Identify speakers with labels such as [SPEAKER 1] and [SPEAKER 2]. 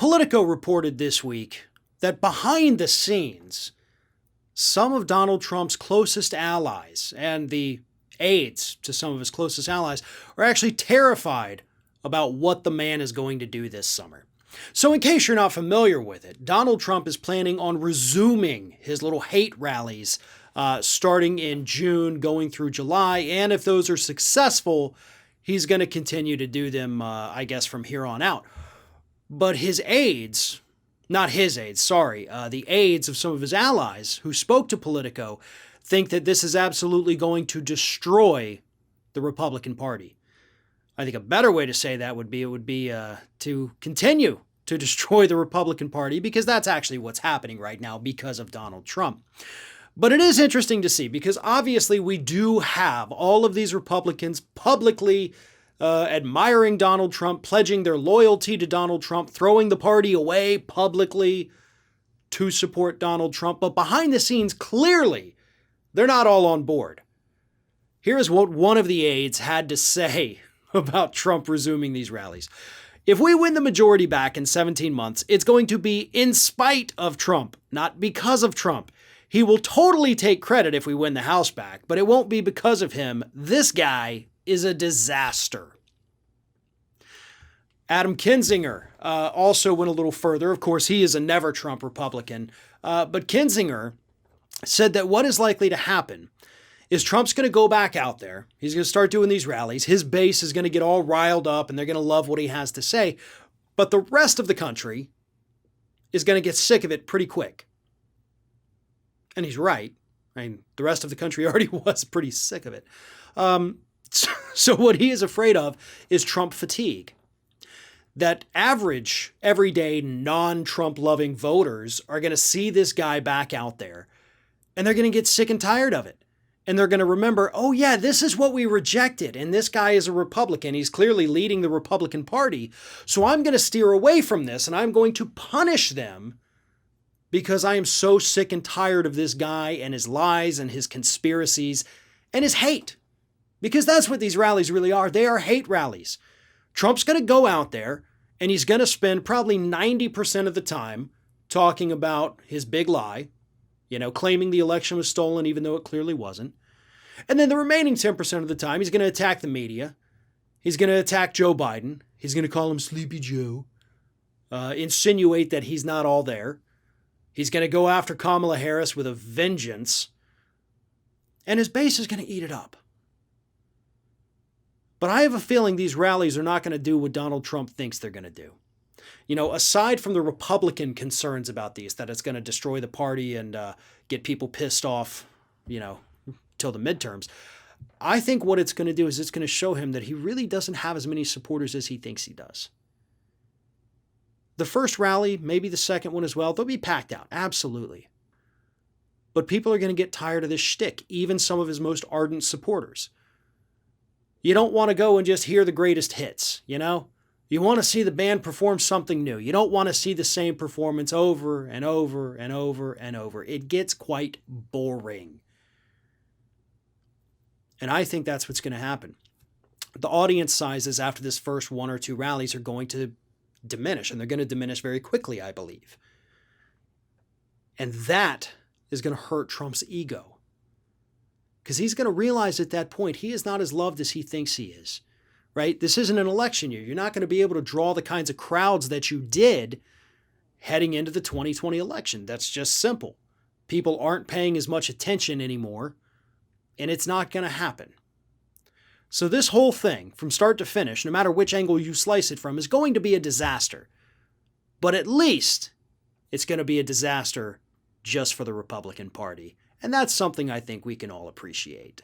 [SPEAKER 1] Politico reported this week that behind the scenes, some of Donald Trump's closest allies and the aides to some of his closest allies are actually terrified about what the man is going to do this summer. So in case you're not familiar with it, Donald Trump is planning on resuming his little hate rallies starting in June, going through July. And if those are successful, he's going to continue to do them, I guess, from here on out. But his aides, not his aides, sorry, the aides of some of his allies who spoke to Politico think that this is absolutely going to destroy the Republican Party. I think a better way to say that would be to continue to destroy the Republican Party, because that's actually what's happening right now because of Donald Trump. But it is interesting to see, because obviously we do have all of these Republicans publicly admiring Donald Trump, pledging their loyalty to Donald Trump, throwing the party away publicly to support Donald Trump. But behind the scenes, clearly, they're not all on board. Here is what one of the aides had to say about Trump resuming these rallies. If we win the majority back in 17 months, it's going to be in spite of Trump, not because of Trump. He will totally take credit if we win the House back, but it won't be because of him. This guy is a disaster. Adam Kinzinger also went a little further. Of course, he is a never Trump Republican. But Kinzinger said that what is likely to happen is Trump's going to go back out there. He's going to start doing these rallies. His base is going to get all riled up and they're going to love what he has to say. But the rest of the country is going to get sick of it pretty quick. And he's right. I mean, the rest of the country already was pretty sick of it. So what he is afraid of is Trump fatigue. That average, everyday, non-Trump loving voters are going to see this guy back out there and they're going to get sick and tired of it. And they're going to remember, oh yeah, this is what we rejected. And this guy is a Republican. He's clearly leading the Republican Party. So I'm going to steer away from this and I'm going to punish them because I am so sick and tired of this guy and his lies and his conspiracies and his hate. Because that's what these rallies really are. They are hate rallies. Trump's going to go out there and he's going to spend probably 90% of the time talking about his big lie, claiming the election was stolen even though it clearly wasn't. And then the remaining 10% of the time, he's going to attack the media. He's going to attack Joe Biden. He's going to call him Sleepy Joe, insinuate that he's not all there. He's going to go after Kamala Harris with a vengeance. And his base is going to eat it up. But I have a feeling these rallies are not going to do what Donald Trump thinks they're going to do. Aside from the Republican concerns about these, that it's going to destroy the party and get people pissed off, till the midterms, I think what it's going to do is it's going to show him that he really doesn't have as many supporters as he thinks he does. The first rally, maybe the second one as well, they'll be packed out, absolutely. But people are going to get tired of this shtick, even some of his most ardent supporters. You don't want to go and just hear the greatest hits, You want to see the band perform something new. You don't want to see the same performance over and over and over and over. It gets quite boring. And I think that's what's going to happen. The audience sizes after this first one or two rallies are going to diminish, and they're going to diminish very quickly, I believe. And that is going to hurt Trump's ego. Because he's going to realize at that point he is not as loved as he thinks he is. Right? This isn't an election year. You're not going to be able to draw the kinds of crowds that you did heading into the 2020 election. That's just simple. People aren't paying as much attention anymore, and it's not going to happen. So this whole thing, from start to finish, no matter which angle you slice it from, is going to be a disaster. But at least it's going to be a disaster just for the Republican Party. And that's something I think we can all appreciate.